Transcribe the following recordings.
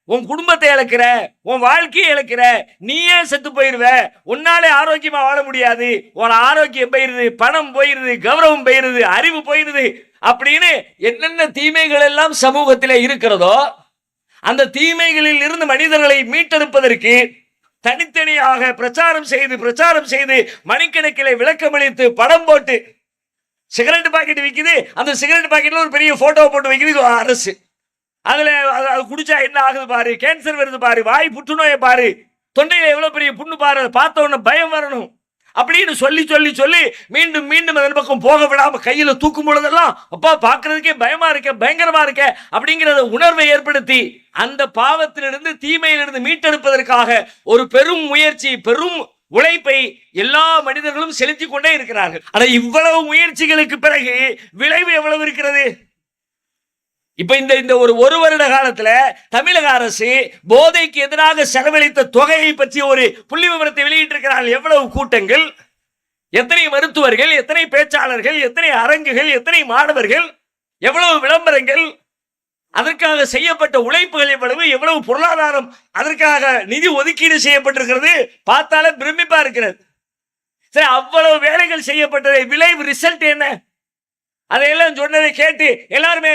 உன் குடும்பத்தை இழக்கிற, உன் வாழ்க்கையை இழக்கிற, நீயே செத்து போயிருவ, உன்னாலே ஆரோக்கியமா வாழ முடியாது, உன் ஆரோக்கியம் போயிருது, பணம் போயிருது, கௌரவம் போயிருது, அறிவு போயிருது அப்படின்னு என்னென்ன தீமைகள் எல்லாம் சமூகத்தில் இருக்கிறதோ அந்த தீமைகளில் இருந்து மனிதர்களை மீட்டெடுப்பதற்கு தனித்தனியாக பிரச்சாரம் செய்து மணிக்கணக்கில் விளக்கமளித்து படம் போட்டு சிகரெட் பாக்கெட் விற்குது, அந்த சிகரெட் பாக்கெட்ல ஒரு பெரிய போட்டோ போட்டு வைக்குது அரசு. அதுல அது குடிச்சா என்ன ஆகுது பாரு, கேன்சர் வருது பாரு, வாய் புற்றுநோயை பாரு, தொண்டையில எவ்வளவு பெரிய புண்ணு பாரு, பார்த்த உடனே பயம் வரணும் அப்படின்னு சொல்லி மீண்டும் மீண்டும் அதன் பக்கம் போக விடாம கையில தூக்கும் பொழுதெல்லாம் அப்பா பார்க்கறதுக்கே பயமா இருக்க, பயங்கரமா இருக்க அப்படிங்கிற உணர்வை ஏற்படுத்தி அந்த பாவத்திலிருந்து தீமையிலிருந்து மீட்டெடுப்பதற்காக ஒரு பெரும் முயற்சி, பெரும் உழைப்பை எல்லா மனிதர்களும் செலுத்தி கொண்டே இருக்கிறார்கள். ஆனா இவ்வளவு முயற்சிகளுக்கு பிறகு விளைவு எவ்வளவு இருக்கிறது? இப்ப இந்த ஒரு வருட காலத்துல தமிழக அரசு போதைக்கு எதிராக செலவழித்த தொகையை பற்றி ஒரு புள்ளி விவரத்தை வெளியிட்டிருக்கிறார்கள். எவ்வளவு கூட்டங்கள், எத்தனை மருத்துவர்கள், எத்தனை பேச்சாளர்கள், எத்தனை அரங்குகள், எத்தனை மாணவர்கள், எவ்வளவு விளம்பரங்கள், அதற்காக செய்யப்பட்ட உழைப்புகள் எவ்வளவு பொருளாதாரம் அதற்காக நிதி ஒதுக்கீடு செய்யப்பட்டிருக்கிறது. பார்த்தாலே பிரமிப்பா இருக்கிறது. சரி, அவ்வளவு வேலைகள் செய்யப்பட்டதை விளைவு ரிசல்ட் என்ன? அதையெல்லாம் சொன்னதை கேட்டு எல்லாருமே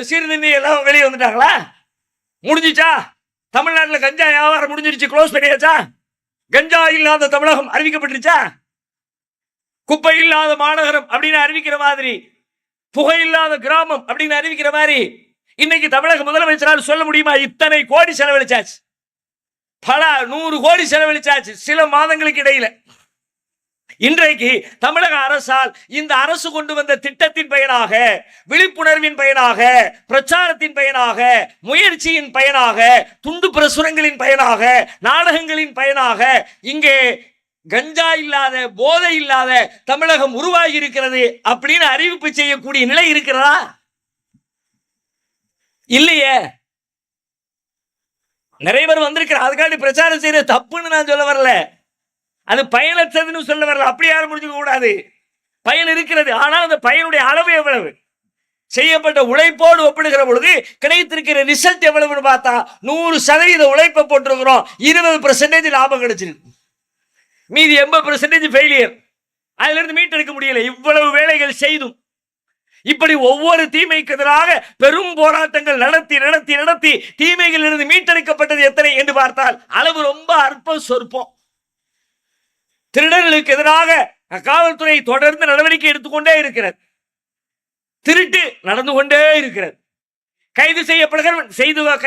சீர்திருந்தி எல்லாம் வெளியே வந்துட்டாங்களா? முடிஞ்சிச்சா? தமிழ்நாட்டில் கஞ்சா வியாபாரம் முடிஞ்சிருச்சு, க்ளோஸ் பண்ணியாச்சா? கஞ்சா இல்லாத தமிழகம் அறிவிக்கப்பட்டுருச்சா? குப்பை இல்லாத மாநகரம் அப்படின்னு அறிவிக்கிற மாதிரி, புகை இல்லாத கிராமம் அப்படின்னு அறிவிக்கிற மாதிரி இன்னைக்கு தமிழக முதலமைச்சரால் சொல்ல முடியுமா? இத்தனை கோடி செலவழிச்சாச்சு, பல 100 கோடி செலவழிச்சாச்சு சில மாதங்களுக்கு இடையில. இன்றைக்கு தமிழக அரசால் இந்த அரசு கொண்டு வந்த திட்டத்தின் பயனாக, விழிப்புணர்வின் பயனாக, பிரச்சாரத்தின் பயனாக, முயற்சியின் பயனாக, துண்டு பிரசுரங்களின் பயனாக, நாடகங்களின் பயனாக இங்கே கஞ்சா இல்லாத, போதை இல்லாத தமிழகம் உருவாகி இருக்கிறது அப்படின்னு அறிவிப்பு செய்யக்கூடிய நிலை இருக்கிறதா? இல்லையே. நிறைய பேர் வந்திருக்கிற, அதுக்காண்டி பிரச்சாரம் செய்யற தப்புன்னு நான் சொல்ல வரல, அது பயனற்றதுன்னு சொல்ல வரல, அப்படி யாரும் முடிஞ்சுக்க கூடாது. பயன் இருக்கிறது, ஆனால் அந்த பயனுடைய அளவு எவ்வளவு, செய்யப்பட்ட உழைப்போடு ஒப்பிடுகிற பொழுது கிடைத்திருக்கிற ரிசல்ட் எவ்வளவுன்னு பார்த்தா 100% உழைப்பை போட்டிருக்கிறோம், 20% லாபம் கிடைச்சிருக்கு, மீதி 80% ஃபெயிலியர். அதுல இருந்து மீட்டெடுக்க முடியல. இவ்வளவு வேலைகள் செய்தும் இப்படி ஒவ்வொரு தீமைக்கு எதிராக பெரும் போராட்டங்கள் நடத்தி தீமைகள் இருந்து மீட்டெடுக்கப்பட்டது எத்தனை என்று பார்த்தால் அளவு ரொம்ப அற்பம் சொற்பம். திருடர்களுக்கு எதிராக காவல்துறை தொடர்ந்து நடவடிக்கை எடுத்துக்கொண்டே இருக்கிறது, திருட்டு நடந்து கொண்டே இருக்கிறது, கைது செய்யப்படுகிற